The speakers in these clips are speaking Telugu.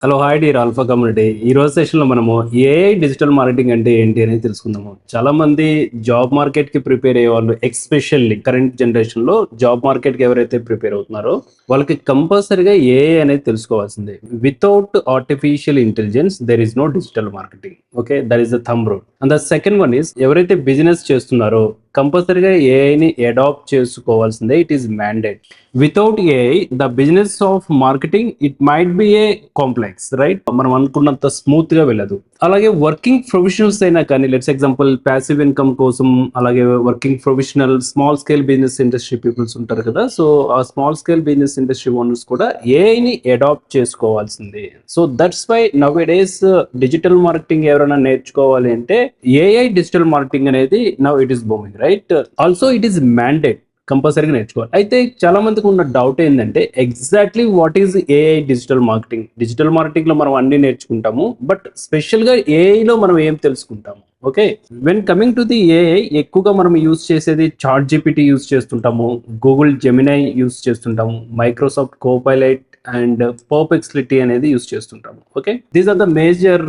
Hello hi dear alpha community. ఈ రోజు సెషన్లో మనము ఏఐ డిజిటల్ మార్కెటింగ్ అంటే ఏంటి అనేది తెలుసుకుందాము. చాలా మంది జాబ్ మార్కెట్ కి ప్రిపేర్ అయ్యే వాళ్ళు, ఎక్స్పెషల్లీ కరెంట్ జనరేషన్ లో జాబ్ మార్కెట్ కి ఎవరైతే ప్రిపేర్ అవుతున్నారో వాళ్ళకి కంపల్సరీగా ఏఐ అనేది తెలుసుకోవాల్సిందే. Without artificial intelligence there is no digital marketing. Okay, that is the thumb rule. And the second one is, ఎవరైతే బిజినెస్ చేస్తున్నారో కంపల్సరీగా ఏఐని అడాప్ట్ చేసుకోవాల్సిందే. It is mandate. Without AI the business of marketing it might be a complex, right? మనం అనుకున్నంత స్మూత్ గా వెళ్ళదు. అలాగే వర్కింగ్ ప్రొఫెషనల్స్ అయినా కానీ, లెట్స్ ఎగ్జాంపుల్ ప్యాసివ్ ఇన్కమ్ కోసం, అలాగే working professional small scale business industry peoples ఉంటారు కదా, సో ఆ small scale business industry owners కూడా ఏఐని అడాప్ట్ చేసుకోవాల్సిందే. So that's why nowadays digital marketing ఎవరైనా నేర్చుకోవాలి అంటే ఏఐ డిజిటల్ మార్కెటింగ్ అనేది now it is booming, right? Also it is mandate, కంపల్సరీగా నేర్చుకోవాలి. అయితే చాలా మందికి ఉన్న డౌట్ ఏంటంటే exactly what is AI digital marketing. Digital marketing లో మనం అన్ని నేర్చుకుంటాము, బట్ స్పెషల్ గా ఏఐ లో మనం ఏం తెలుసుకుంటాము? Okay, when coming to the AI, ఎక్కువగా మనం యూజ్ చేసేది చాట్ జీపీటీ యూజ్ చేస్తుంటాము, గూగుల్ జెమినై యూజ్ చేస్తుంటాము, మైక్రోసాఫ్ట్ కోపైలట్ అండ్ పర్ప్లెక్సిటీ అనేది యూజ్ చేస్తుంటాము. Okay, these are the major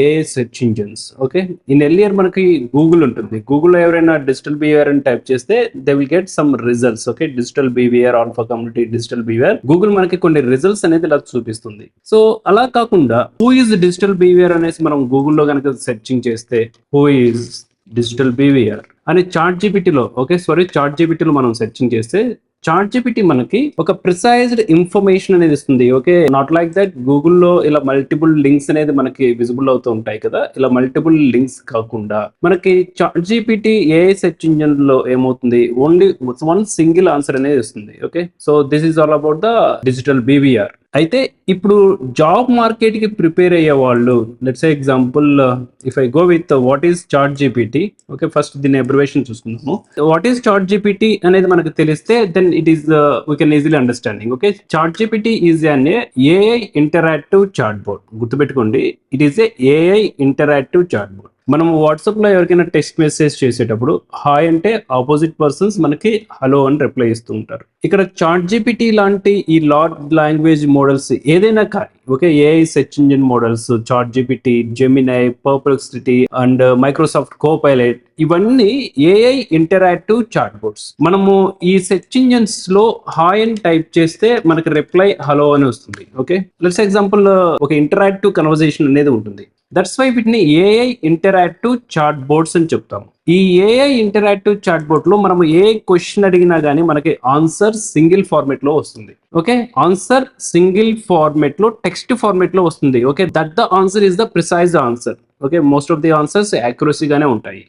AI search engines. Okay, in earlier మనకి గూగుల్ ఉంటుంది. గూగుల్లో ఎవరైనా డిజిటల్ బిహేవియర్ అని టైప్ చేస్తే they will get some results. Okay, digital behaviour, alpha community digital behaviour, Google మనకి కొన్ని రిజల్ట్స్ అనేది ఇలా చూపిస్తుంది. సో అలా కాకుండా హూ ఈజ్ డిజిటల్ బిహేవియర్ అనేసి మనం గూగుల్లో కనుక సెర్చింగ్ చేస్తే, హూ ఈజ్ డిజిటల్ బిహేవియర్ అని చాట్ జీపీటీలో మనం సెర్చింగ్ చేస్తే, చాట్ జీపీటీ మనకి ఒక ప్రిసైజ్డ్ ఇన్ఫర్మేషన్ అనేది ఇస్తుంది. ఓకే, నాట్ లైక్ దట్ గూగుల్లో ఇలా మల్టిపుల్ లింక్స్ అనేది మనకి విజిబుల్ అవుతూ ఉంటాయి కదా, ఇలా మల్టిపుల్ లింక్స్ కాకుండా మనకి ChatGPT AI search engine లో ఏమవుతుంది, ఓన్లీ వన్ సింగిల్ ఆన్సర్ అనేది ఇస్తుంది. Okay, so this is all about the digital BVR. అయితే ఇప్పుడు జాబ్ మార్కెట్ కి ప్రిపేర్ అయ్యే వాళ్ళు, let's example if I go with what is chat GPT. Okay, first దీని అబ్రివేషన్ చూసుకుందాము. వాట్ ఈస్ చాట్ జీపీటీ అనేది మనకు తెలిస్తే then it is we can easily understanding. Okay, ChatGPT is an AI interactive chat board. గుర్తుపెట్టుకోండి, it is AI interactive chat board. మనం వాట్సాప్ లో ఎవరికైనా టెక్స్ట్ మెసేజ్ చేసేటప్పుడు హాయ్ అంటే ఆపోజిట్ పర్సన్స్ మనకి హలో అని రిప్లై ఇస్తూ ఉంటారు. ఇక్కడ చాట్ జీపీటీ లాంటి ఈ లార్జ్ లాంగ్వేజ్ మోడల్స్ ఏదైనా కానీ, okay, AI search engine models, chat GPT, Gemini, Perplexity and Microsoft Copilot, ఇవన్నీ ఏఐ ఇంటరాక్టివ్ చాట్ బోర్డ్స్. మనము ఈ సెర్చ్ ఇంజిన్స్ లో హాయ్ అని టైప్ చేస్తే మనకి రిప్లై హలో అని వస్తుంది. ఓకే, లెట్స్ ఎగ్జాంపుల్ ఒక ఇంటరాక్టివ్ కన్వర్జేషన్ అనేది ఉంటుంది. దట్స్ వై వీటిని ఏఐ ఇంటరాక్టివ్ చాట్ బోర్డ్స్ అని చెప్తాము. ఈ ఏఐ ఇంటరాక్టివ్ చాట్ బోర్డ్ లో మనం ఏ క్వశ్చన్ అడిగినా గానీ మనకి ఆన్సర్ సింగిల్ ఫార్మేట్ లో వస్తుంది. ఓకే, ఆన్సర్ సింగిల్ ఫార్మేట్ లో, టెక్స్ట్ ఫార్మేట్ లో వస్తుంది. Okay, that the answer is the precise answer. Okay, most of the answers యాక్యురసీగానే ఉంటాయి.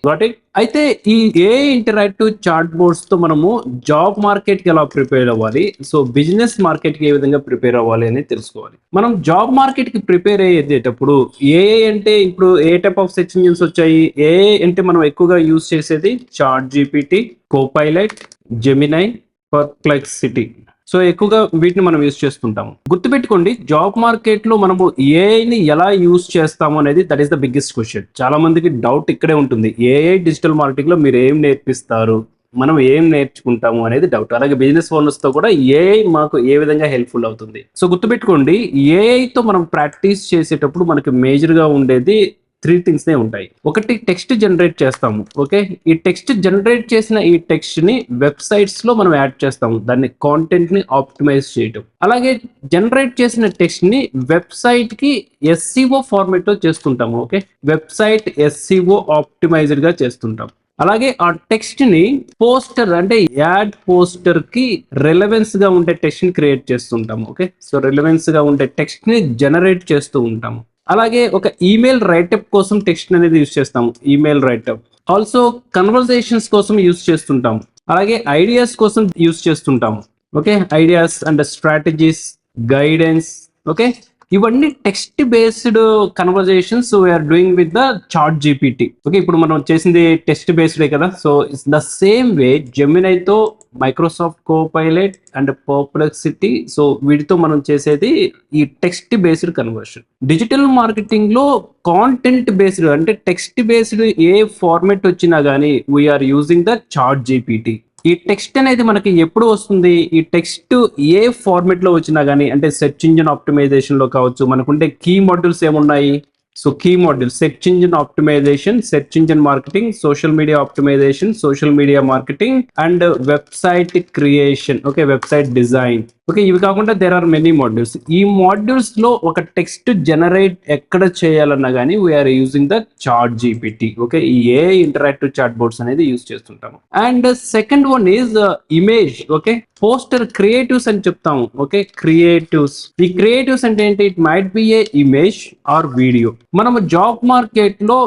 అయితే ఈ ఏఐ ఇంటరాక్టివ్ చాట్ బోర్డ్స్ తో మనము జాబ్ మార్కెట్ కి ఎలా ప్రిపేర్ అవ్వాలి, సో బిజినెస్ మార్కెట్ కి ఏ విధంగా ప్రిపేర్ అవ్వాలి అనేది తెలుసుకోవాలి. మనం జాబ్ మార్కెట్ కి ప్రిపేర్ అయ్యేటప్పుడు ఏఐ అంటే ఇప్పుడు a type of search engines వచ్చాయి? ఏఐ అంటే మనం ఎక్కువగా యూజ్ చేసేది chat GPT, Copilot, Gemini, Perplexity. So ఎక్కువగా వీటిని మనం యూజ్ చేస్తుంటాము. గుర్తుపెట్టుకోండి, జాబ్ మార్కెట్ లో మనము ఏఐని ఎలా యూజ్ చేస్తాము అనేది that is the biggest question. చాలా మందికి డౌట్ ఇక్కడే ఉంటుంది. ఏఐ డిజిటల్ మార్కెటింగ్ లో మీరు ఏం నేర్పిస్తారు, మనం ఏం నేర్చుకుంటాము అనేది డౌట్. అలాగే బిజినెస్ ఓనర్స్ తో కూడా ఏఐ మాకు ఏ విధంగా హెల్ప్ఫుల్ అవుతుంది. సో గుర్తుపెట్టుకోండి, ఏఐ తో మనం ప్రాక్టీస్ చేసేటప్పుడు మనకి మేజర్ గా ఉండేది త్రీ థింగ్స్ ఉంటాయి. ఒకటి, టెక్స్ట్ జనరేట్ చేస్తాము. ఓకే, ఈ టెక్స్ట్ జనరేట్ చేసిన ఈ టెక్స్ట్ ని వెబ్సైట్స్ లో మనం యాడ్ చేస్తాము, దాన్ని కాంటెంట్ ని ఆప్టిమైజ్ చేయటం. అలాగే జనరేట్ చేసిన టెక్స్ట్ ని వెబ్సైట్ కి ఎస్సీఓ ఫార్మేట్ లో చేస్తుంటాము. ఓకే, వెబ్సైట్ ఎస్సీఓ ఆప్టిమైజ్డ్ గా చేస్తుంటాం. అలాగే ఆ టెక్స్ట్ ని పోస్టర్ అంటే యాడ్ పోస్టర్ కి రిలవెన్స్ గా ఉండే టెక్స్ట్ ని క్రియేట్ చేస్తుంటాము. ఓకే, సో రిలవెన్స్ గా ఉండే టెక్స్ట్ ని జనరేట్ చేస్తూ ఉంటాము. అలాగే ఒక ఈమెయిల్ రైటప్ కోసం టెక్స్ట్ అనేది యూజ్ చేస్తాము, ఈమెయిల్ రైటప్. ఆల్సో కన్వర్సేషన్స్ కోసం యూజ్ చేస్తుంటాము. అలాగే ఐడియాస్ కోసం యూజ్ చేస్తుంటాము. Okay, ideas and strategies, guidance. Okay, ఇవన్నీ text based conversations we're doing with the chat GPT. Okay, ఇప్పుడు మనం చేసింది టెక్స్ట్ బేస్డే కదా, so it's the same way జెమినైతో, Microsoft Copilot and Perplexity, so వీటితో మనం చేసేది ఈ text based conversion. Digital marketing లో కాంటెంట్ బేస్డ్ అంటే టెక్స్ట్ బేస్డ్ ఏ ఫార్మేట్ వచ్చినా గానీ we are using the chat GPT. ఈ టెక్స్ట్ అనేది మనకి ఎప్పుడు వస్తుంది? ఈ టెక్స్ట్ ఏ ఫార్మెట్ లో వచ్చినా గానీ, అంటే సెర్చ్ ఇంజిన్ ఆప్టిమైజేషన్ లో కావచ్చు, మనకుంటే కీ మాడ్యూల్స్ ఏమున్నాయి? So key module search engine optimization, search engine marketing, social media optimization, social media marketing and website creation, okay, website design. Okay, ఇవి కాకుండా దేర్ ఆర్ మెనీ మాడ్యూల్స్. ఈ మాడ్యూల్స్ లో ఒక టెక్స్ట్ జనరేట్ ఎక్కడ చేయాలన్నా కానీ we are using the chat GPT. Okay, ఈ ఏ ఇంటరాక్టివ్ చాట్ బోర్డ్స్ అనేది యూజ్ చేస్తుంటాము. And second one is image. Okay, poster creatives అని చెప్తాము. Okay, creatives. ఈ క్రియేటివ్స్ అంటే ఏంటి? It might be A image or video. మనము జాబ్ మార్కెట్ లో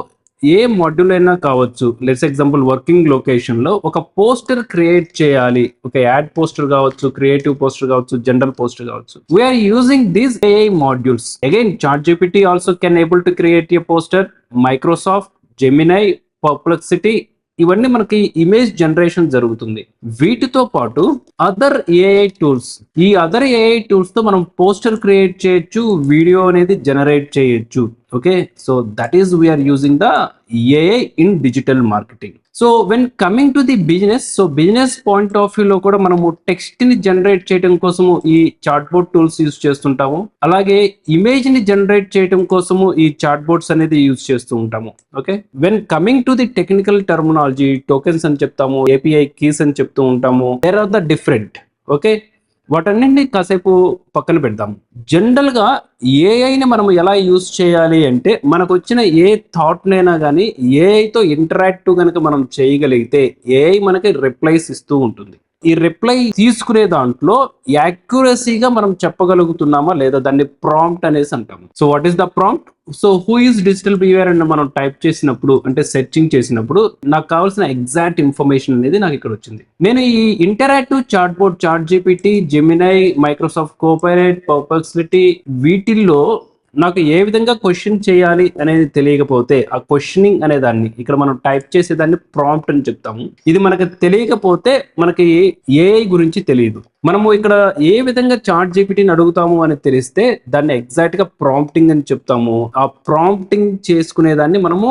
ఏ మాడ్యూల్ అయినా కావచ్చు, లెట్స్ ఎగ్జాంపుల్ వర్కింగ్ లొకేషన్ లో ఒక పోస్టర్ క్రియేట్ చేయాలి. ఒక యాడ్ పోస్టర్ కావచ్చు, క్రియేటివ్ పోస్టర్ కావచ్చు, జనరల్ పోస్టర్ కావచ్చు. We are using these AI modules. Again chat GPT also can able to create a poster. Microsoft, Gemini, Perplexity, ఇవన్నీ మనకి ఇమేజ్ జనరేషన్ జరుగుతుంది. వీటితో పాటు అదర్ ఏఐ టూల్స్, ఈ అదర్ ఏఐ టూల్స్ తో మనం పోస్టర్ క్రియేట్ చేయొచ్చు, వీడియో అనేది జనరేట్ చేయొచ్చు. Okay, so that is we are using the AI in digital marketing. So when coming to the business, so business point of view లో కూడా మనము టెక్స్ట్ ని జనరేట్ చేయడం కోసము ఈ చాట్ బోర్డ్ టూల్స్ యూజ్ చేస్తుంటాము. అలాగే ఇమేజ్ ని జనరేట్ చేయడం కోసము ఈ చాట్ బోర్డ్స్ అనేది యూజ్ చేస్తూ ఉంటాము. Okay, when coming to the technical terminology, tokens అని చెప్తాము, ఏపీఐ కీస్ అని చెప్తూ ఉంటాము. There are the different. Okay, వాటన్నింటినీ కాసేపు పక్కన పెడదాం. జనరల్ గా ఏఐని మనం ఎలా యూజ్ చేయాలి అంటే, మనకు వచ్చిన ఏ థాట్ నైనా కానీ ఏఐతో ఇంటరాక్టివ్ కనుక మనం చేయగలిగితే ఏఐ మనకి రిప్లైస్ ఇస్తూ ఉంటుంది. ఈ రిప్లై తీసుకునే దాంట్లో యాక్యురసీగా మనం చెప్పగలుగుతున్నామా లేదా, దాన్ని ప్రాంప్ట్ అనేసి అంటాము. So what is the prompt? So who is digital behaviour అని మనం టైప్ చేసినప్పుడు, అంటే సెర్చింగ్ చేసినప్పుడు నాకు కావాల్సిన ఎగ్జాక్ట్ ఇన్ఫర్మేషన్ అనేది నాకు ఇక్కడ వచ్చింది. నేను ఈ interactive chat board, chat GPT, Gemini, Microsoft Copilot, Perplexity, వీటిల్లో నాకు ఏ విధంగా క్వశ్చన్ చేయాలి అనేది తెలియకపోతే ఆ క్వశ్చనింగ్ అనే దాన్ని ఇక్కడ మనం టైప్ చేసేదాన్ని ప్రాంప్ట్ అని చెప్తాము. ఇది మనకు తెలియకపోతే మనకి ఏఐ గురించి తెలియదు. మనము ఇక్కడ ఏ విధంగా చాట్ జీపీటీని అడుగుతాము అని తెలిస్తే దాన్ని ఎగ్జాక్ట్ గా ప్రాంప్టింగ్ అని చెప్తాము. ఆ ప్రాంప్టింగ్ చేసుకునేదాన్ని మనము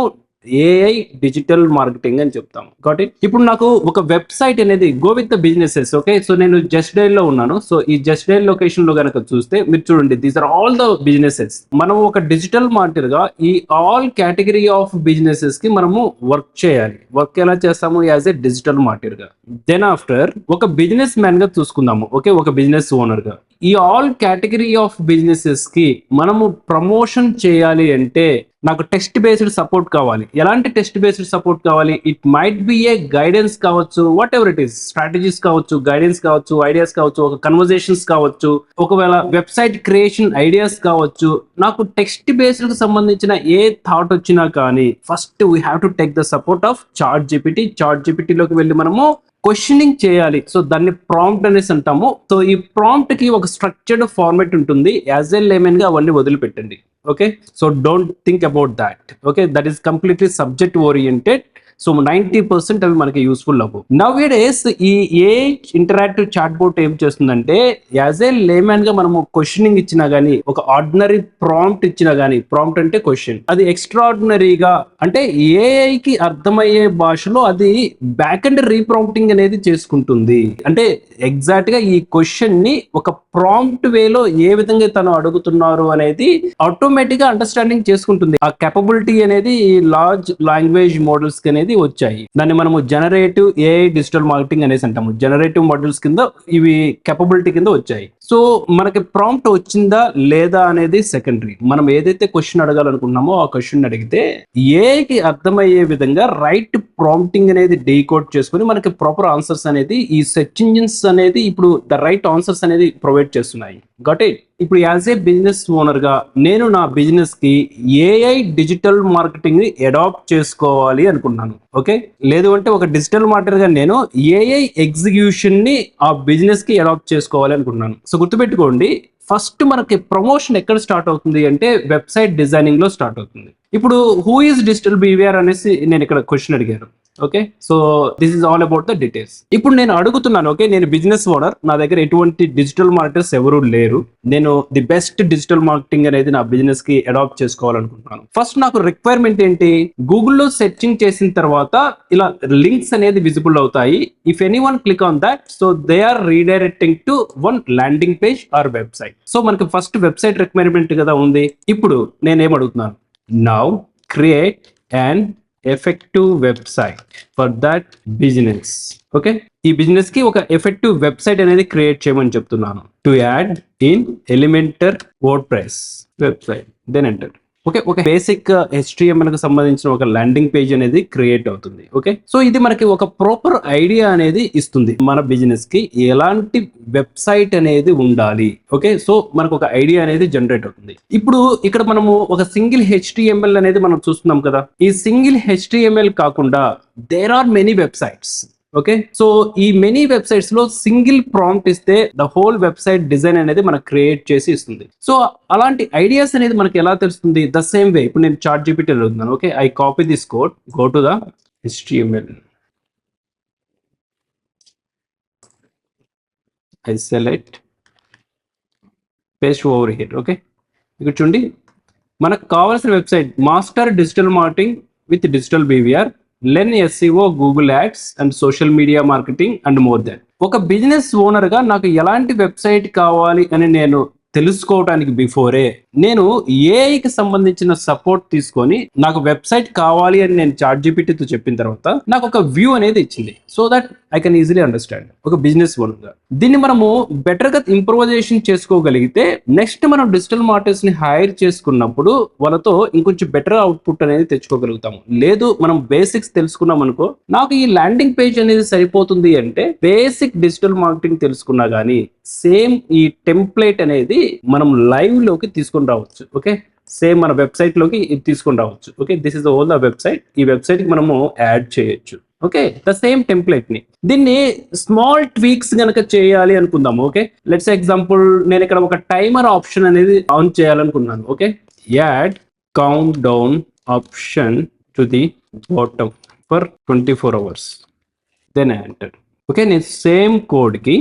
ఏఐ డిజిటల్ మార్కెటింగ్ అని చెప్తాము. Got it? ఇప్పుడు నాకు ఒక వెబ్సైట్ అనేది go with the businesses. Okay, so నేను జస్ట్ డైల్ లో ఉన్నాను. సో ఈ జస్ట్ డైల్ లొకేషన్ లో కనుక చూస్తే మీరు చూడండి, these are all the businesses. మనం ఒక డిజిటల్ మార్కెటర్ గా ఈ ఆల్ కేటగిరీ ఆఫ్ బిజినెసెస్ కి మనము వర్క్ చేయాలి. వర్క్ ఎలా చేస్తాము? యాజ్ ఏ డిజిటల్ మార్కెటర్ గా. దెన్ ఆఫ్టర్ ఒక బిజినెస్ మ్యాన్ గా చూసుకుందాము. ఓకే, ఒక బిజినెస్ ఓనర్ గా ఈ ఆల్ కేటగిరీ ఆఫ్ బిజినెసెస్ కి మనము ప్రమోషన్ చేయాలి అంటే నాకు టెక్స్ట్ బేస్డ్ సపోర్ట్ కావాలి. ఎలాంటి టెక్స్ట్ బేస్డ్ సపోర్ట్ కావాలి? It might be a guidance కావచ్చు, whatever it is, strategies కావచ్చు, గైడెన్స్ కావచ్చు, ఐడియాస్ కావచ్చు, ఒక కన్వర్జేషన్స్ కావచ్చు, ఒకవేళ వెబ్సైట్ క్రియేషన్ ఐడియాస్ కావచ్చు. నాకు టెక్స్ట్ బేస్డ్ కి సంబంధించిన ఏ థాట్ వచ్చినా కానీ first we have to take the support of ChatGPT. చాట్ జీపీటీలోకి వెళ్ళి మనము క్వశ్చనింగ్ చేయాలి. సో దాన్ని ప్రాంప్ట్ అనేసి అంటాము. సో ఈ ప్రాంప్ట్ కి ఒక స్ట్రక్చర్డ్ ఫార్మాట్ ఉంటుంది. యాజ్ ఎ లేమన్ గా అవన్నీ వదిలిపెట్టండి. Okay, so don't think about that. Okay, that is completely subject oriented. So 90% అవి మనకి యూస్ఫుల్ అవ్వవు. నవ్ డేస్ ఈ ఏ ఇంటరాక్టివ్ చాట్ బోర్డ్ ఏం చేస్తుందంటే, యాజ్ ఏ లేమన్ గా మనము క్వశ్చనింగ్ ఇచ్చినా గానీ, ఒక ఆర్డినరీ ప్రాంప్ట్ ఇచ్చినా గానీ, ప్రాంప్ట్ అంటే క్వశ్చన్, అది ఎక్స్ట్రాడినరీగా అంటే ఏఐకి అర్థమయ్యే భాషలో అది బ్యాక్ అండ్ రీప్రాంప్టింగ్ అనేది చేసుకుంటుంది. అంటే ఎగ్జాక్ట్ గా ఈ క్వశ్చన్ ని ఒక ప్రాంప్ట్ వేలో ఏ విధంగా తను అడుగుతున్నారు అనేది ఆటోమేటిక్ గా అండర్స్టాండింగ్ చేసుకుంటుంది. ఆ కేపబిలిటీ అనేది ఈ లార్జ్ లాంగ్వేజ్ మోడల్స్ కి అనేది వచ్చాయి. దాన్ని మనము జనరేటివ్ ఏఐ డిజిటల్ మార్కెటింగ్ అనేసి అంటాము. జనరేటివ్ మోడల్స్ కింద ఇవి కేపబిలిటీ కింద వచ్చాయి. సో మనకి ప్రాంప్ట్ వచ్చిందా లేదా అనేది సెకండరీ. మనం ఏదైతే క్వశ్చన్ అడగాలనుకుంటున్నామో ఆ క్వశ్చన్ అడిగితే ఏఐకి అర్థమయ్యే విధంగా రైట్ ప్రాంప్టింగ్ అనేది డీకోడ్ చేసుకుని మనకి ప్రాపర్ ఆన్సర్స్ అనేది ఈ సెర్చ్ ఇంజిన్స్ అనేది ఇప్పుడు ద రైట్ ఆన్సర్స్ అనేది ప్రొవైడ్ చేస్తున్నాయి. Got it? ఇప్పుడు యాజ్ ఏ బిజినెస్ ఓనర్ గా నేను నా బిజినెస్ కి ఏఐ డిజిటల్ మార్కెటింగ్ ని అడాప్ట్ చేసుకోవాలి అనుకున్నాను. ఓకే, లేదు అంటే ఒక డిజిటల్ మార్కెటర్ గా నేను ఏఐ ఎగ్జిక్యూషన్ ని ఆ బిజినెస్ కి అడాప్ట్ చేసుకోవాలి అనుకున్నాను. సో గుర్తుపెట్టుకోండి, ఫస్ట్ మనకి ప్రమోషన్ ఎక్కడ స్టార్ట్ అవుతుంది అంటే వెబ్సైట్ డిజైనింగ్ లో స్టార్ట్ అవుతుంది. ఇప్పుడు హూ ఈజ్ డిజిటల్ బిహేవియర్ అనేసి నేను ఇక్కడ క్వశ్చన్ అడిగాను. Okay, so this is all about the details. ఇప్పుడు నేను అడుగుతున్నాను, ఓకే, నేను బిజినెస్ ఓనర్, నా దగ్గర ఎటువంటి డిజిటల్ మార్కెటర్స్ ఎవరు లేరు, నేను ది బెస్ట్ డిజిటల్ మార్కెటింగ్ అనేది నా బిజినెస్ కి అడాప్ట్ చేసుకోవాలనుకుంటున్నాను. ఫస్ట్ నాకు రిక్వైర్మెంట్ ఏంటి, గూగుల్లో సెర్చింగ్ చేసిన తర్వాత ఇలా లింక్స్ అనేది విజిబుల్ అవుతాయి. If any one click on that, so they are redirecting to one landing page or website. So మనకి ఫస్ట్ వెబ్సైట్ రిక్వైర్మెంట్ కదా ఉంది. ఇప్పుడు నేనేం అడుగుతున్నాను, now create and effective website for that business. Okay, ఈ బిజినెస్ కి ఒక ఎఫెక్టివ్ వెబ్సైట్ అనేది క్రియేట్ చేయమని చెప్తున్నాను. To add in Elementor WordPress website, then enter. Okay, ఒక బేసిక్ HTML కి సంబంధించిన ఒక ల్యాండింగ్ పేజ్ అనేది క్రియేట్ అవుతుంది. ఓకే, సో ఇది మనకి ఒక ప్రాపర్ ఐడియా అనేది ఇస్తుంది, మన బిజినెస్ కి ఎలాంటి వెబ్సైట్ అనేది ఉండాలి. ఓకే, సో మనకు ఒక ఐడియా అనేది జనరేట్ అవుతుంది. ఇప్పుడు ఇక్కడ మనము ఒక సింగిల్ HTML అనేది మనం చూస్తున్నాం కదా. ఈ సింగిల్ HTML కాకుండా there are many websites. Okay, so ఈ మెనీ వెబ్సైట్స్ లో సింగిల్ ప్రాంప్ట్ ఇస్తే ద హోల్ వెబ్సైట్ డిజైన్ అనేది మనకు క్రియేట్ చేసి ఇస్తుంది. సో అలాంటి ఐడియాస్ అనేది మనకి ఎలా తెలుస్తుంది, ద సేమ్ వే ఇప్పుడు నేను ChatGPT అడుగుతున్నాను. Okay, I copy this code, go to the HTML, I select, paste over here. Okay, ఇక్కడ చూడండి, మనకు కావాల్సిన website master digital marketing with digital BVR, learn SEO, Google ads and social media marketing and more than. ఒక బిజినెస్ ఓనర్ గా నాకు ఎలాంటి వెబ్సైట్ కావాలి అని నేను తెలుసుకోవడానికి బిఫోరే నేను ఏఐకి సంబంధించిన సపోర్ట్ తీసుకొని నాకు వెబ్సైట్ కావాలి అని నేను ChatGPTతో చెప్పిన తర్వాత నాకు ఒక వ్యూ అనేది ఇచ్చింది. So that I can easily understand ఒక బిజినెస్ ఓనర్ గా. దీన్ని మనము బెటర్ గా ఇంప్రూవైజేషన్ చేసుకోగలిగితే నెక్స్ట్ మనం డిజిటల్ మార్కెటర్స్ ని హైర్ చేసుకున్నప్పుడు వాళ్ళతో ఇంకొంచెం బెటర్ అవుట్పుట్ అనేది తెచ్చుకోగలుగుతాము. లేదు మనం బేసిక్స్ తెలుసుకున్నాం అనుకో, నాకు ఈ ల్యాండింగ్ పేజ్ అనేది సరిపోతుంది అంటే బేసిక్ డిజిటల్ మార్కెటింగ్ తెలుసుకున్నా కానీ సేమ్ ఈ టెంప్లెట్ అనేది మనం లైవ్ లోకి తీసుకొని రావచ్చు. ఓకే, సేమ్ మన వెబ్సైట్ లోకి ఇది తీసుకొని రావచ్చు. Okay, this is all the website. ఈ వెబ్సైట్ కి మనము యాడ్ చేయొచ్చు. ఓకే, ద సేమ్ టెంప్లెట్ ని దీన్ని స్మాల్ ట్వీక్స్ గనక చేయాలి అనుకుందాము. ఓకే, లెట్స్ ఎగ్జాంపుల్ నేను ఇక్కడ ఒక టైమర్ ఆప్షన్ అనేది ఆన్ చేయాలనుకున్నాను. Okay, add count down option to the bottom for 24 hours, then enter. Okay, నేను సేమ్ కోడ్ కి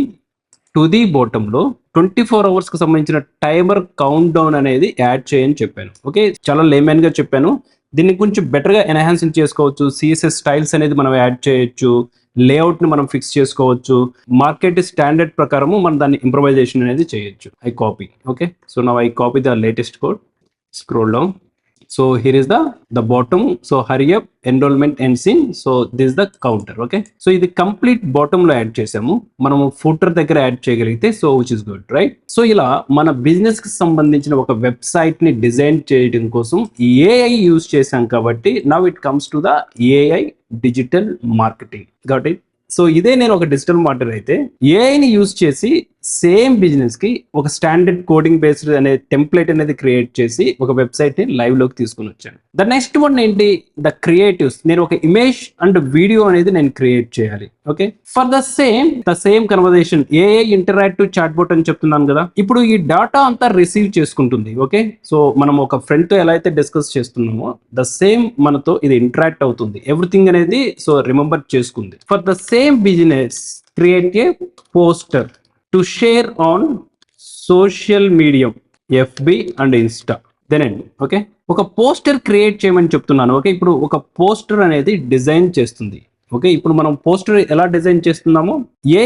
టు ది బాటమ్ లో 24 hours కి సంబంధించిన టైమర్ కౌంట్ డౌన్ అనేది యాడ్ చేయని చెప్పాను. ఓకే, చాలా లేమన్ గా చెప్పాను. దీన్ని కొంచెం బెటర్ గా ఎన్హాన్స్ చేసుకోవచ్చు. CSS స్టైల్స్ అనేది మనం యాడ్ చేయొచ్చు, లేఅవుట్ ని మనం ఫిక్స్ చేసుకోవచ్చు, మార్కెట్ స్టాండర్డ్ ప్రకారము మనం దాన్ని ఇంప్రూవైజేషన్ అనేది చేయొచ్చు. I copy. Okay, so now I copy the latest code, scroll down. So here is the bottom. So hurry up, enrollment ends in. So this is the counter. Okay, so ఇది కంప్లీట్ బాటమ్ లో యాడ్ చేసాము. మనము ఫూటర్ దగ్గర యాడ్ చేయగలిగితే so which is good, right? So ఇలా మన బిజినెస్ కి సంబంధించిన ఒక వెబ్సైట్ ని డిజైన్ చేయడం కోసం AI యూజ్ చేసాం కాబట్టి now it comes to the AI digital marketing. Got it? So ఇదే నేను ఒక డిజిటల్ మార్కెటర్ అయితే ఏఐని యూజ్ చేసి సేమ్ బిజినెస్ కి ఒక స్టాండర్డ్ కోడింగ్ బేస్డ్ అనే టెంప్లెట్ అనేది క్రియేట్ చేసి ఒక వెబ్సైట్ ని లైవ్ లోకి తీసుకుని వచ్చాను. ద నెక్స్ట్ వన్ ఏంటి, ద క్రియేటివ్స్. నేను ఒక ఇమేజ్ అండ్ వీడియో అనేది నేను క్రియేట్ చేయాలి. Okay, for the same conversation AI interactive chat bot అని చెప్తున్నాను కదా. ఇప్పుడు ఈ డేటా అంతా రిసీవ్ చేసుకుంటుంది. ఓకే, సో మనం ఒక ఫ్రెండ్ తో ఎలా అయితే డిస్కస్ చేస్తున్నామో ద సేమ్ మనతో ఇది ఇంటరాక్ట్ అవుతుంది. ఎవ్రీథింగ్ అనేది సో రిమెంబర్ చేసుకుంది. For the same business create a poster to share on social medium FB and Insta, then and. Okay, ఒక పోస్టర్ క్రియేట్ చేయమని చెప్తున్నాను. ఓకే, ఇప్పుడు ఒక పోస్టర్ అనేది డిజైన్ చేస్తుంది. ఓకే, ఇప్పుడు మనం పోస్టర్ ఎలా డిజైన్ చేస్తున్నామో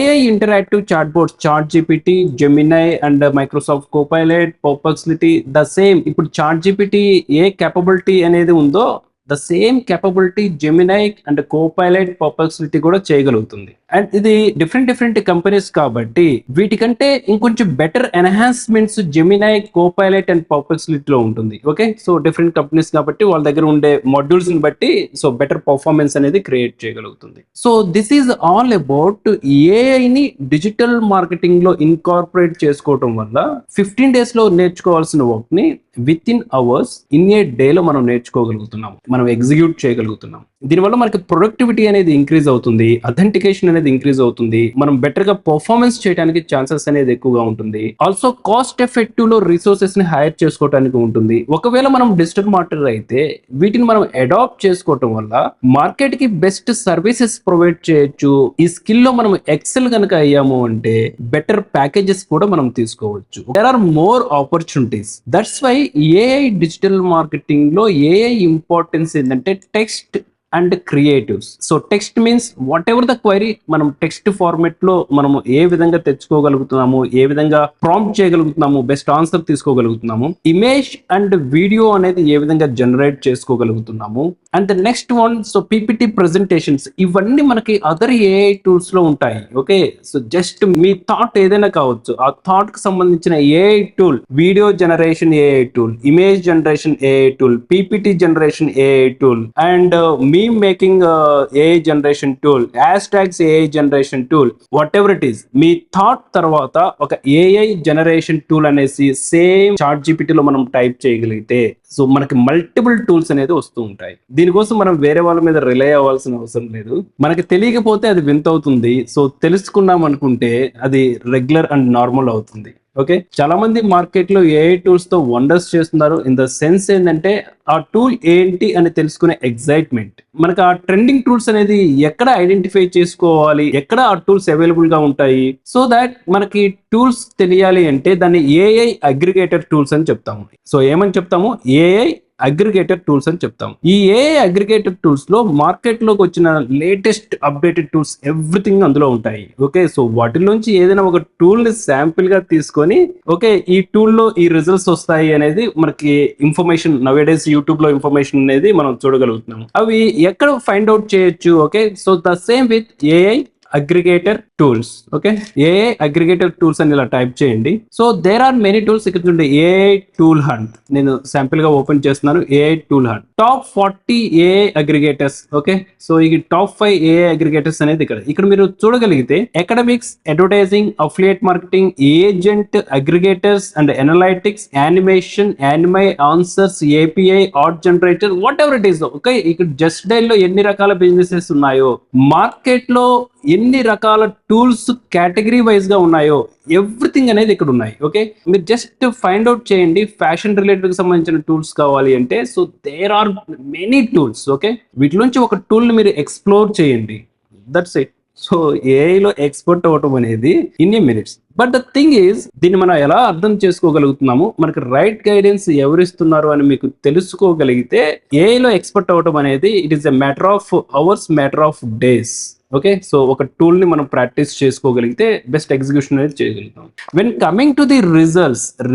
AI interactive chat boards ChatGPT, Gemini and Microsoft Copilot, Perplexity the same. ఇప్పుడు ChatGPT ఏ కేపబిలిటీ అనేది ఉందో the same capability Gemini and Copilot, Perplexity కూడా చేయగలుగుతుంది. అండ్ ఇది డిఫరెంట్ కంపెనీస్ కాబట్టి వీటికంటే ఇంకొంచెం better enhancements Gemini, Copilot and Perplexity లో ఉంటుంది. ఓకే, సో డిఫరెంట్ కంపెనీస్ కాబట్టి వాళ్ళ దగ్గర ఉండే మాడ్యూల్స్ ని బట్టి సో బెటర్ పర్ఫార్మెన్స్ అనేది క్రియేట్ చేయగలుగుతుంది. So this is all about ఏఐని డిజిటల్ మార్కెటింగ్ లో ఇన్కార్పొరేట్ చేసుకోవటం వల్ల 15 days లో నేర్చుకోవాల్సిన వర్క్ ని within hours in a day లో మనం నేర్చుకోగలుగుతున్నాం, మనం ఎగ్జిక్యూట్ చేయగలుగుతున్నాం. దీనివల్ల మనకి ప్రొడక్టివిటీ అనేది ఇంక్రీజ్ అవుతుంది, అథెంటికేషన్ అనేది ఇంక్రీజ్ అవుతుంది, మనం బెటర్ గా పర్ఫార్మెన్స్ చేయడానికి ఛాన్సెస్ అనేది ఎక్కువగా ఉంటుంది. ఆల్సో కాస్ట్ ఎఫెక్టివ్ లో రిసోర్సెస్ ని హైర్ చేసుకోవడానికి ఉంటుంది. ఒకవేళ మనం డిజిటల్ మార్కెటర్ అయితే వీటిని మనం అడాప్ట్ చేసుకోవటం వల్ల మార్కెట్ కి బెస్ట్ సర్వీసెస్ ప్రొవైడ్ చేయొచ్చు. ఈ స్కిల్ లో మనం ఎక్సెల్ కనుక అయ్యాము అంటే బెటర్ ప్యాకేజెస్ కూడా మనం తీసుకోవచ్చు. There are more opportunities. That's why AI digital marketing లో ఏఐ ఇంపార్టెన్స్ ఏంటంటే text and creatives. So text means whatever the query మనం టెక్స్ట్ ఫార్మెట్ లో మనము ఏ విధంగా తెచ్చుకోగలుగుతున్నాము, ఏ విధంగా ప్రాంప్ట్ చేయగలుగుతున్నాము, బెస్ట్ ఆన్సర్ తీసుకోగలుగుతున్నాము. ఇమేజ్ అండ్ వీడియో అనేది ఏ విధంగా జనరేట్ చేసుకోగలుగుతున్నాము. And the next one, so PPT presentations, ఇవన్నీ మనకి అదర్ ఏఐ టూల్స్ లో ఉంటాయి. ఓకే, సో జస్ట్ మీ థాట్ ఏదైనా కావచ్చు, ఆ థాట్ కి సంబంధించిన AI tool, video generation AI tool, image generation AI tool, PPT generation AI tool, and meme making AI generation tool, hashtags AI generation tool, whatever it is. Me thought తర్వాత ఒక AI జనరేషన్ టూల్ అనేసి సేమ్ చాట్ జీపీటీలో మనం టైప్ చేయగలిగితే సో మనకి మల్టిపుల్ టూల్స్ అనేది వస్తూ ఉంటాయి. దీనికోసం మనం వేరే వాళ్ళ మీద రిలై అవ్వాల్సిన అవసరం లేదు. మనకి తెలియకపోతే అది వింత అవుతుంది, సో తెలుసుకున్నాం అనుకుంటే అది రెగ్యులర్ అండ్ నార్మల్ అవుతుంది. ఓకే, చాలా మంది మార్కెట్ లో ఏఐ టూల్స్ తో వండర్స్ చేస్తున్నారు. ఇన్ ద సెన్స్ ఏంటంటే ఆ టూల్ ఏంటి అని తెలుసుకునే ఎగ్జైట్మెంట్. మనకు ఆ ట్రెండింగ్ టూల్స్ అనేది ఎక్కడ ఐడెంటిఫై చేసుకోవాలి, ఎక్కడ ఆ టూల్స్ అవైలబుల్ గా ఉంటాయి, సో దాట్ మనకి టూల్స్ తెలియాలి అంటే దాన్ని ఏఐ అగ్రిగేటర్ టూల్స్ అని చెప్తాము. సో ఏమని చెప్తాము, ఏఐ అగ్రిగేటర్ టూల్స్ అని చెప్తాం. ఈ ఏఐ అగ్రిగేటర్ టూల్స్ లో మార్కెట్ లోకి వచ్చిన లేటెస్ట్ అప్డేటెడ్ టూల్స్ ఎవ్రీథింగ్ అందులో ఉంటాయి. ఓకే, సో వాటిలోంచి ఏదైనా ఒక టూల్ ని శాంపిల్ గా తీసుకొని ఓకే ఈ టూల్ లో ఈ రిజల్ట్స్ వస్తాయి అనేది మనకి ఇన్ఫర్మేషన్ నవేడేస్ యూట్యూబ్ లో ఇన్ఫర్మేషన్ అనేది మనం చూడగలుగుతున్నాం. అవి ఎక్కడ ఫైండ్ అవుట్ చేయొచ్చు. Okay, so the same with AI aggregator tools. Okay, AI aggregator tools అని ఇలా టైప్ చేయండి. So there are many tools. ఇక్కడ చూడండి ఏఐ టూల్ హంట్, నేను శాంపిల్ గా ఓపెన్ చేస్తున్నాను. AI tool hunt top 40 AI aggregators. Okay, so ఈ టాప్ 5 ఏఐ అగ్రిగేటర్స్ అనేది ఇక్కడ మీరు చూడగలిగితే academics, advertising, affiliate marketing, agent, aggregators and analytics, animation, యానిమై, answers, API, art generator, whatever it is. Okay, ఇక్కడ జస్ట్ డైల్ లో ఎన్ని రకాల బిజినెసెస్ ఉన్నాయో, మార్కెట్ లో ఎన్ని రకాల టూల్స్ కేటగిరీ వైజ్ గా ఉన్నాయో ఎవ్రీథింగ్ అనేది ఇక్కడ ఉన్నాయి. ఓకే, మీరు జస్ట్ ఫైండ్ అవుట్ చేయండి ఫ్యాషన్ రిలేటెడ్ కి సంబంధించిన టూల్స్ కావాలి అంటే. So there are many tools. Okay, వీటిలోంచి ఒక టూల్ ని మీరు ఎక్స్ప్లోర్ చేయండి. That's it. సో ఏఐలో ఎక్స్పర్ట్ అవటం అనేది in a minutes. But the thing is, దీన్ని మనం ఎలా అర్థం చేసుకోగలుగుతున్నాము, మనకి రైట్ గైడెన్స్ ఎవరిస్తున్నారు అని మీకు తెలుసుకోగలిగితే ఏఐలో ఎక్స్పర్ట్ అవటం అనేది it is a matter of hours, matter of days. Okay, so ఒక టూల్ ని మనం ప్రాక్టీస్ చేసుకోగలిగితే బెస్ట్ ఎగ్జిక్యూషన్ అనేది చేయగలుగుతాం. When coming to the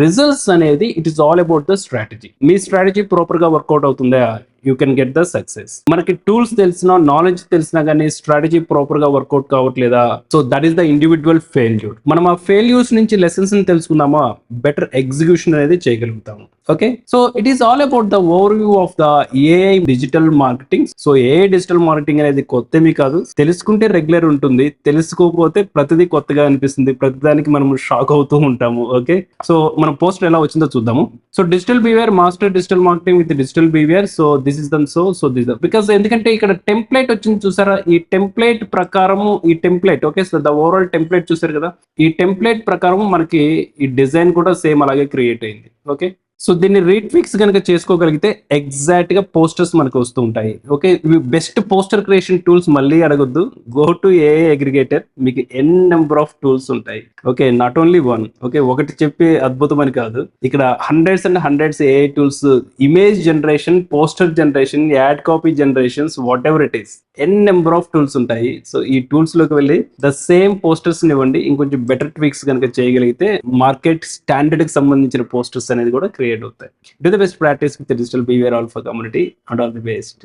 results అనేది it is all about the strategy. మీ స్ట్రాటజీ ప్రాపర్ గా వర్కౌట్ అవుతుందా, you can get the success. మనకి టూల్స్ తెలిసినా, నాలెడ్జ్ తెలిసినా కానీ స్ట్రాటజీ ప్రాపర్ గా వర్కౌట్ కావట్లేదా, so that is the individual failure. మనం ఆ ఫెయిల్యూర్స్ నుంచి లెసన్స్ ని తెలుసుకుందామా, బెటర్ ఎగ్జిక్యూషన్ అనేది చేయగలుగుతాము. Okay, so it is all about the over view of the AI digital marketing. So AI digital marketing అనేది కొత్తమి కాదు, తెలుసుకుంటే రెగ్యులర్ ఉంటుంది, తెలుసుకోకపోతే ప్రతిదీ కొత్తగా అనిపిస్తుంది, ప్రతిదానికి మనం షాక్ అవుతూ ఉంటాము. ఓకే, సో మన పోస్టర్ ఎలా వచ్చిందో చూద్దాము. So digital behaviour, master digital marketing with digital behaviour. So this is done so this because ఎందుకంటే ఇక్కడ టెంప్లెట్ వచ్చింది చూసారా, ఈ టెంప్లెట్ ప్రకారము ఈ template okay, so the overall template చూసారు కదా, ఈ టెంప్లెట్ ప్రకారం మనకి ఈ డిజైన్ కూడా సేమ్ అలాగే క్రియేట్ అయింది. ఓకే, సో దీన్ని రీట్విక్స్ కనుక చేసుకోగలిగితే ఎగ్జాక్ట్ గా పోస్టర్స్ మనకు వస్తూ ఉంటాయి. Okay, best poster creation tools మళ్ళీ అడగొద్దు, గో టు ఏఐ అగ్రిగేటర్, మీకు ఎన్ నెంబర్ ఆఫ్ టూల్స్ ఉంటాయి. Okay, not only one. Okay, ఒకటి చెప్పి అద్భుతం అని కాదు, ఇక్కడ hundreds and hundreds AI tools, image generation, poster generation, ad copy generations, whatever it is, N number of tools ఉంటాయి. సో ఈ టూల్స్ లోకి వెళ్ళి ద సేమ్ పోస్టర్స్ ఇవ్వండి, ఇంకొంచెం బెటర్ ట్విక్స్ కనుక చేయగలిగితే మార్కెట్ స్టాండర్డ్ కి సంబంధించిన పోస్టర్స్ అనేది కూడా క్రియేట్ అవుతాయి. Do the best practice with the digital behavior alpha community and all the best.